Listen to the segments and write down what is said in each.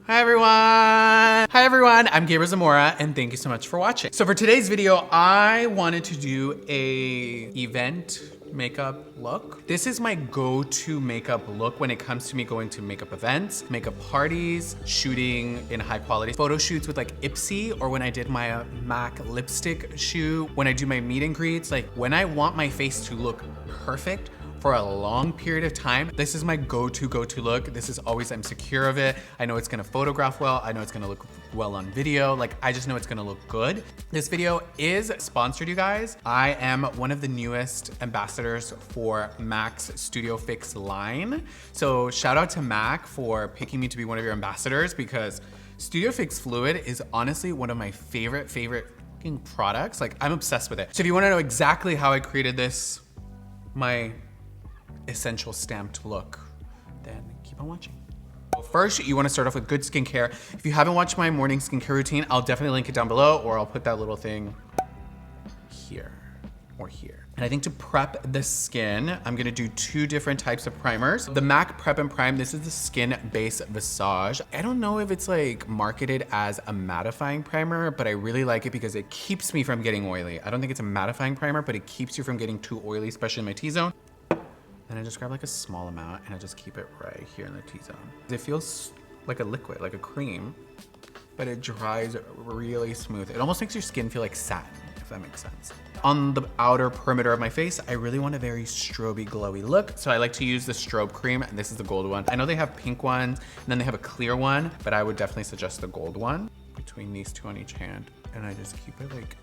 Hi everyone, I'm Gabriel Zamora and thank you so much for watching. So for today's video, I wanted to do a event makeup look. This is my go-to makeup look when it comes to me going to makeup events, makeup parties, shooting in high quality photo shoots with like Ipsy, or when I did my MAC lipstick shoot, when I do my meet and greets, like when I want my face to look perfect for a long period of time, this is my go-to look. This is always, I'm secure of it. I know it's gonna photograph well. I know it's gonna look well on video. Like, I just know it's gonna look good. This video is sponsored, you guys. I am one of the newest ambassadors for MAC's Studio Fix line. So shout out to MAC for picking me to be one of your ambassadors, because Studio Fix Fluid is honestly one of my favorite products. Like, I'm obsessed with it. So if you wanna know exactly how I created this, my essential stamped look, then keep on watching. First, you want to start off with good skincare. If you haven't watched my morning skincare routine, I'll definitely link it down below, or I'll put that little thing here or here. And I think to prep the skin, I'm gonna do two different types of primers. The MAC Prep and Prime, this is the Skin Base Visage. I don't know if it's like marketed as a mattifying primer, but I really like it because it keeps me from getting oily. I don't think it's a mattifying primer, but it keeps you from getting too oily, especially in my T-zone. And I just grab like a small amount and I just keep it right here in the T-zone. It feels like a liquid, like a cream, but it dries really smooth. It almost makes your skin feel like satin, if that makes sense. On the outer perimeter of my face, I really want a very stroby, glowy look. So I like to use the Strobe Cream, and this is the gold one. I know they have pink ones, and then they have a clear one, but I would definitely suggest the gold one. Between these two on each hand, and I just keep it like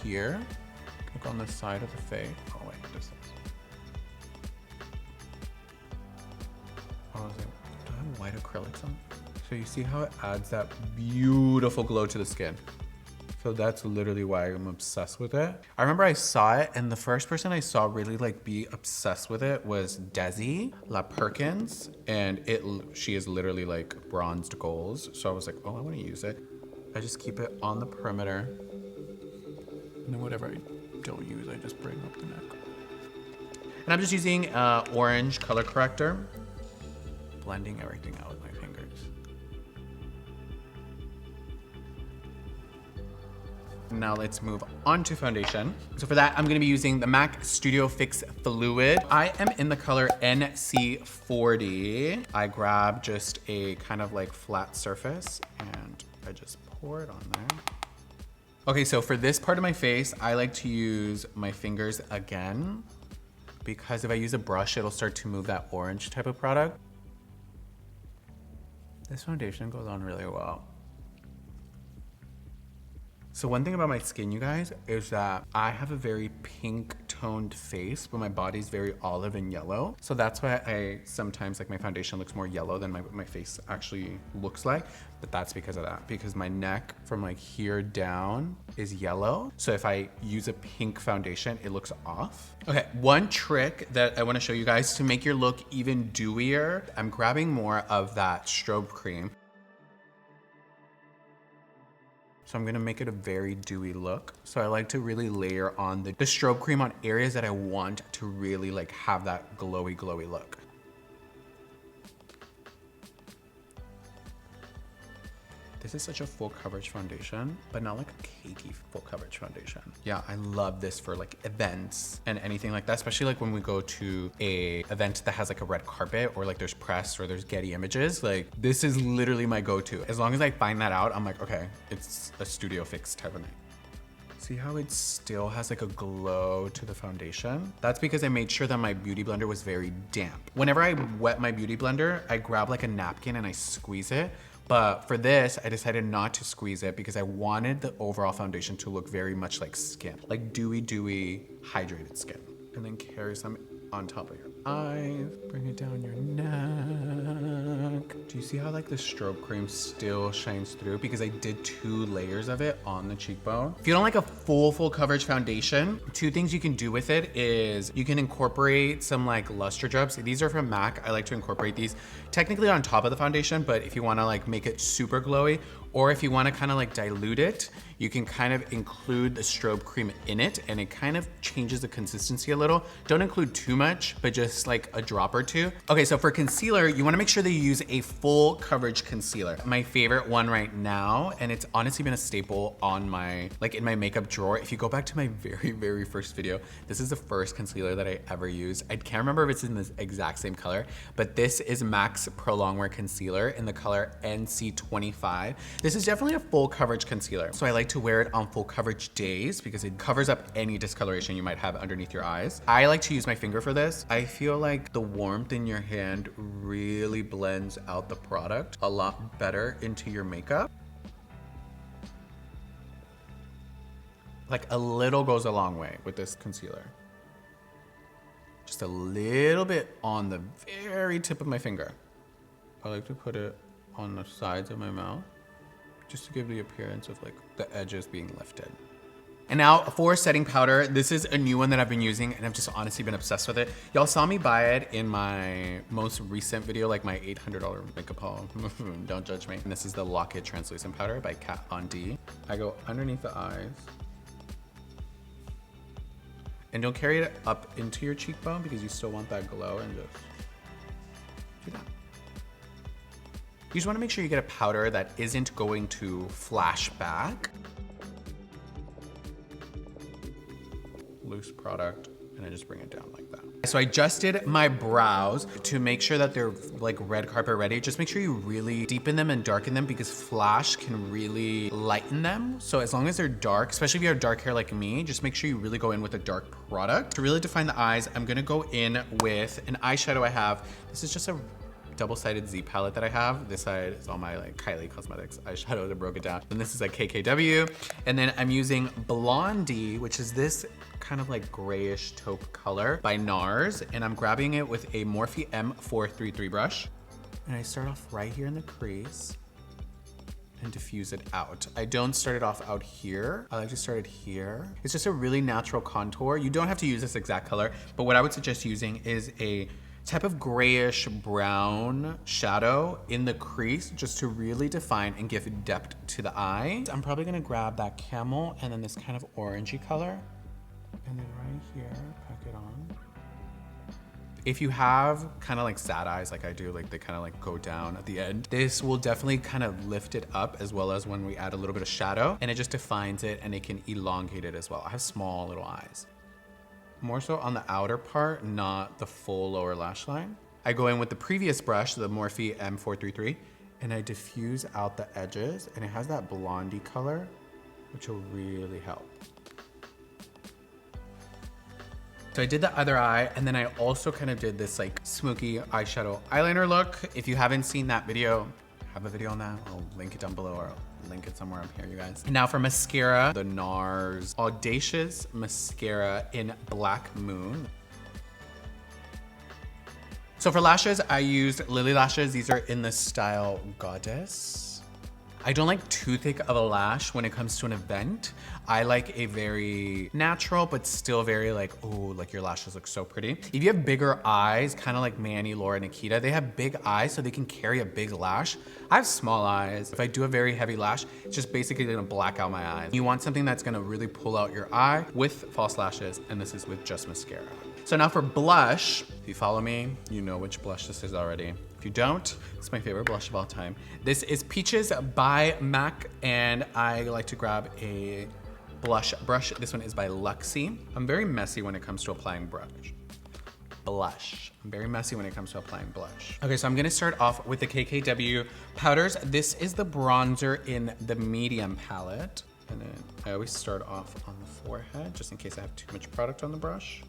here, like on the side of the face. Oh wait, just I was like, do I have white acrylics on? So you see how it adds that beautiful glow to the skin. So that's literally why I'm obsessed with it. I remember I saw it, and the first person I saw really like be obsessed with it was Desi La Perkins, and she is literally like bronzed goals. So I was like, oh, I want to use it. I just keep it on the perimeter, and then whatever I don't use, I just bring up the neck. And I'm just using orange color corrector, blending everything out with my fingers. Now let's move on to foundation. So for that, I'm gonna be using the MAC Studio Fix Fluid. I am in the color NC40. I grab just a kind of like flat surface and I just pour it on there. Okay, so for this part of my face, I like to use my fingers again, because if I use a brush, it'll start to move that orange type of product. This foundation goes on really well. So one thing about my skin, you guys, is that I have a very pink toned face, but my body's very olive and yellow. So that's why I sometimes, like, my foundation looks more yellow than my face actually looks like. But that's because of that, because my neck from like here down is yellow. So if I use a pink foundation, it looks off. Okay, one trick that I wanna show you guys to make your look even dewier, I'm grabbing more of that Strobe Cream. So I'm gonna make it a very dewy look. So I like to really layer on the Strobe Cream on areas that I want to really like have that glowy look. This is such a full coverage foundation, but not like a cakey full coverage foundation. Yeah, I love this for like events and anything like that, especially like when we go to a event that has like a red carpet, or like there's press or there's Getty Images. Like, this is literally my go-to. As long as I find that out, I'm like, okay, it's a Studio Fix type of night. See how it still has like a glow to the foundation? That's because I made sure that my beauty blender was very damp. Whenever I wet my beauty blender, I grab like a napkin and I squeeze it. But for this, I decided not to squeeze it because I wanted the overall foundation to look very much like skin, like dewy, hydrated skin. And then carry some on top of your eyes, bring it down your neck. Do you see how like the Strobe Cream still shines through? Because I did 2 layers of it on the cheekbone. If you don't like a full coverage foundation, 2 things you can do with it is you can incorporate some like luster drops. These are from MAC. I like to incorporate these technically on top of the foundation, but if you wanna like make it super glowy, or if you wanna kinda like dilute it, you can kind of include the strobe cream in it, and it kind of changes the consistency a little. Don't include too much, but just like a drop or two. Okay, so for concealer, you wanna make sure that you use a full coverage concealer. My favorite one right now, and it's honestly been a staple on my, like in my makeup drawer. If you go back to my very first video, this is the first concealer that I ever used. I can't remember if it's in the exact same color, but this is MAC's Pro Longwear Concealer in the color NC25. This is definitely a full coverage concealer. So I like to wear it on full coverage days because it covers up any discoloration you might have underneath your eyes. I like to use my finger for this. I feel like the warmth in your hand really blends out the product a lot better into your makeup. Like a little goes a long way with this concealer. Just a little bit on the very tip of my finger. I like to put it on the sides of my mouth, just to give the appearance of like the edges being lifted. And now for setting powder, this is a new one that I've been using and I've just honestly been obsessed with it. Y'all saw me buy it in my most recent video, like my $800 makeup haul. Don't judge me. And this is the Lock It Translucent Powder by Kat Von D. I go underneath the eyes. And don't carry it up into your cheekbone because you still want that glow, and just do that. You just wanna make sure you get a powder that isn't going to flash back. Loose product, and I just bring it down like that. So I just did my brows to make sure that they're like red carpet ready. Just make sure you really deepen them and darken them because flash can really lighten them. So as long as they're dark, especially if you have dark hair like me, just make sure you really go in with a dark product. To really define the eyes, I'm gonna go in with an eyeshadow I have. This is just a double-sided Z palette that I have. This side is all my like Kylie Cosmetics eyeshadow that broke it down. And this is like KKW. And then I'm using Blondie, which is this kind of like grayish taupe color by NARS. And I'm grabbing it with a Morphe M433 brush. And I start off right here in the crease and diffuse it out. I don't start it off out here. I like to start it here. It's just a really natural contour. You don't have to use this exact color, but what I would suggest using is a type of grayish brown shadow in the crease just to really define and give depth to the eye. I'm probably gonna grab that camel and then this kind of orangey color. And then right here, pack it on. If you have kind of like sad eyes like I do, like they kind of like go down at the end, this will definitely kind of lift it up, as well as when we add a little bit of shadow, and it just defines it and it can elongate it as well. I have small little eyes. More so on the outer part, not the full lower lash line. I go in with the previous brush, the Morphe M433, and I diffuse out the edges, and it has that blondie color, which will really help. So I did the other eye, and then I also kind of did this like smoky eyeshadow eyeliner look. If you haven't seen that video, I have a video on that. I'll link it down below, or I'll link it somewhere up here, you guys. And now for mascara, the NARS Audacious Mascara in Black Moon. So for lashes, I used Lily Lashes. These are in the style Goddess. I don't like too thick of a lash when it comes to an event. I like a very natural, but still very like, oh, like your lashes look so pretty. If you have bigger eyes, kind of like Manny, Laura, Nikita, they have big eyes so they can carry a big lash. I have small eyes. If I do a very heavy lash, it's just basically gonna black out my eyes. You want something that's gonna really pull out your eye with false lashes, and this is with just mascara. So now for blush, if you follow me, you know which blush this is already. If you don't, it's my favorite blush of all time. This is Peaches by MAC, and I like to grab a blush brush. This one is by Luxie. I'm very messy when it comes to applying blush. I'm very messy when it comes to applying blush. Okay, so I'm gonna start off with the KKW powders. This is the bronzer in the medium palette. And then I always start off on the forehead, just in case I have too much product on the brush.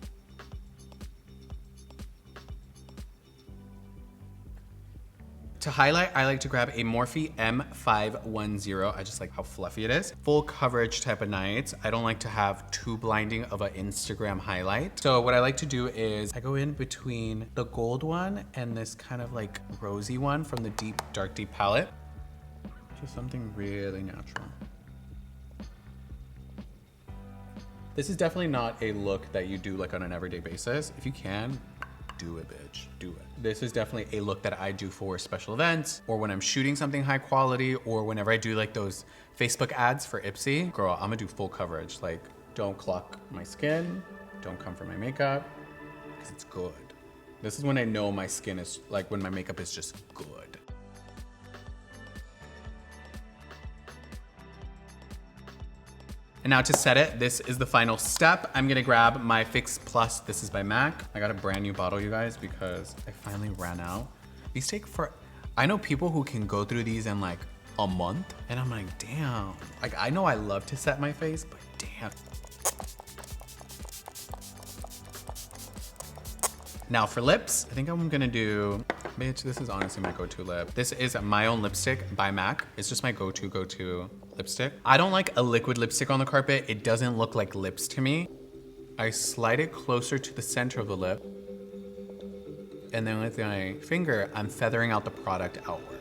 To highlight, I like to grab a Morphe M510. I just like how fluffy it is. Full coverage type of nights. I don't like to have too blinding of an Instagram highlight. So what I like to do is I go in between the gold one and this kind of like rosy one from the dark deep palette. Just something really natural. This is definitely not a look that you do like on an everyday basis. If you can, do it, bitch, do it. This is definitely a look that I do for special events or when I'm shooting something high quality or whenever I do like those Facebook ads for Ipsy. Girl, I'm gonna do full coverage. Like, don't cluck my skin, don't come for my makeup, because it's good. This is when I know my skin is, like when my makeup is just good. And now to set it, this is the final step. I'm gonna grab my Fix Plus. This is by MAC. I got a brand new bottle, you guys, because I finally ran out. These take I know people who can go through these in like a month, and I'm like, damn. Like, I know I love to set my face, but damn. Now for lips, I think I'm gonna do, bitch, this is honestly my go-to lip. This is my own lipstick by MAC. It's just my go-to lipstick. I don't like a liquid lipstick on the carpet. It doesn't look like lips to me. I slide it closer to the center of the lip. And then with my finger, I'm feathering out the product outward.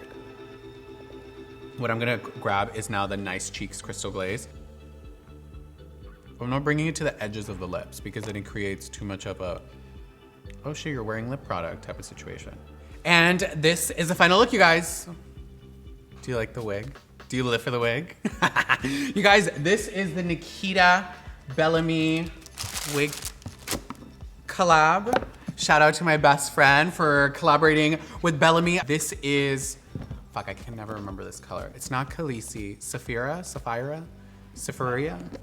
What I'm gonna grab is now the Nice Cheeks Crystal Glaze. I'm not bringing it to the edges of the lips because then it creates too much of a, oh shit, you're wearing lip product type of situation. And this is the final look, you guys. Do you like the wig? Do you live for the wig? You guys, this is the Nikita Bellamy wig collab. Shout out to my best friend for collaborating with Bellamy. This is, fuck, I can never remember this color. It's not Khaleesi, Sapphira?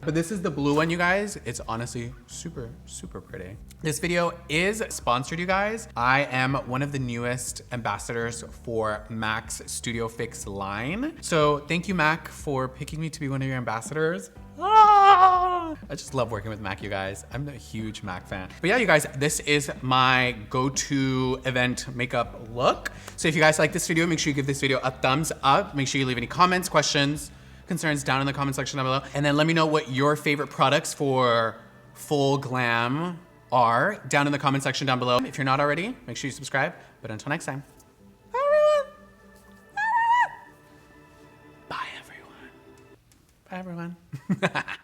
But this is the blue one, you guys. It's honestly super, super pretty. This video is sponsored, you guys. I am one of the newest ambassadors for MAC's Studio Fix line. So thank you, MAC, for picking me to be one of your ambassadors. I just love working with MAC, you guys. I'm a huge MAC fan. But yeah, you guys, this is my go-to event makeup look. So if you guys like this video, make sure you give this video a thumbs up. Make sure you leave any comments, questions, concerns down in the comment section down below. And then let me know what your favorite products for full glam are down in the comment section down below. If you're not already, make sure you subscribe. But until next time, bye everyone. Bye everyone. Bye everyone.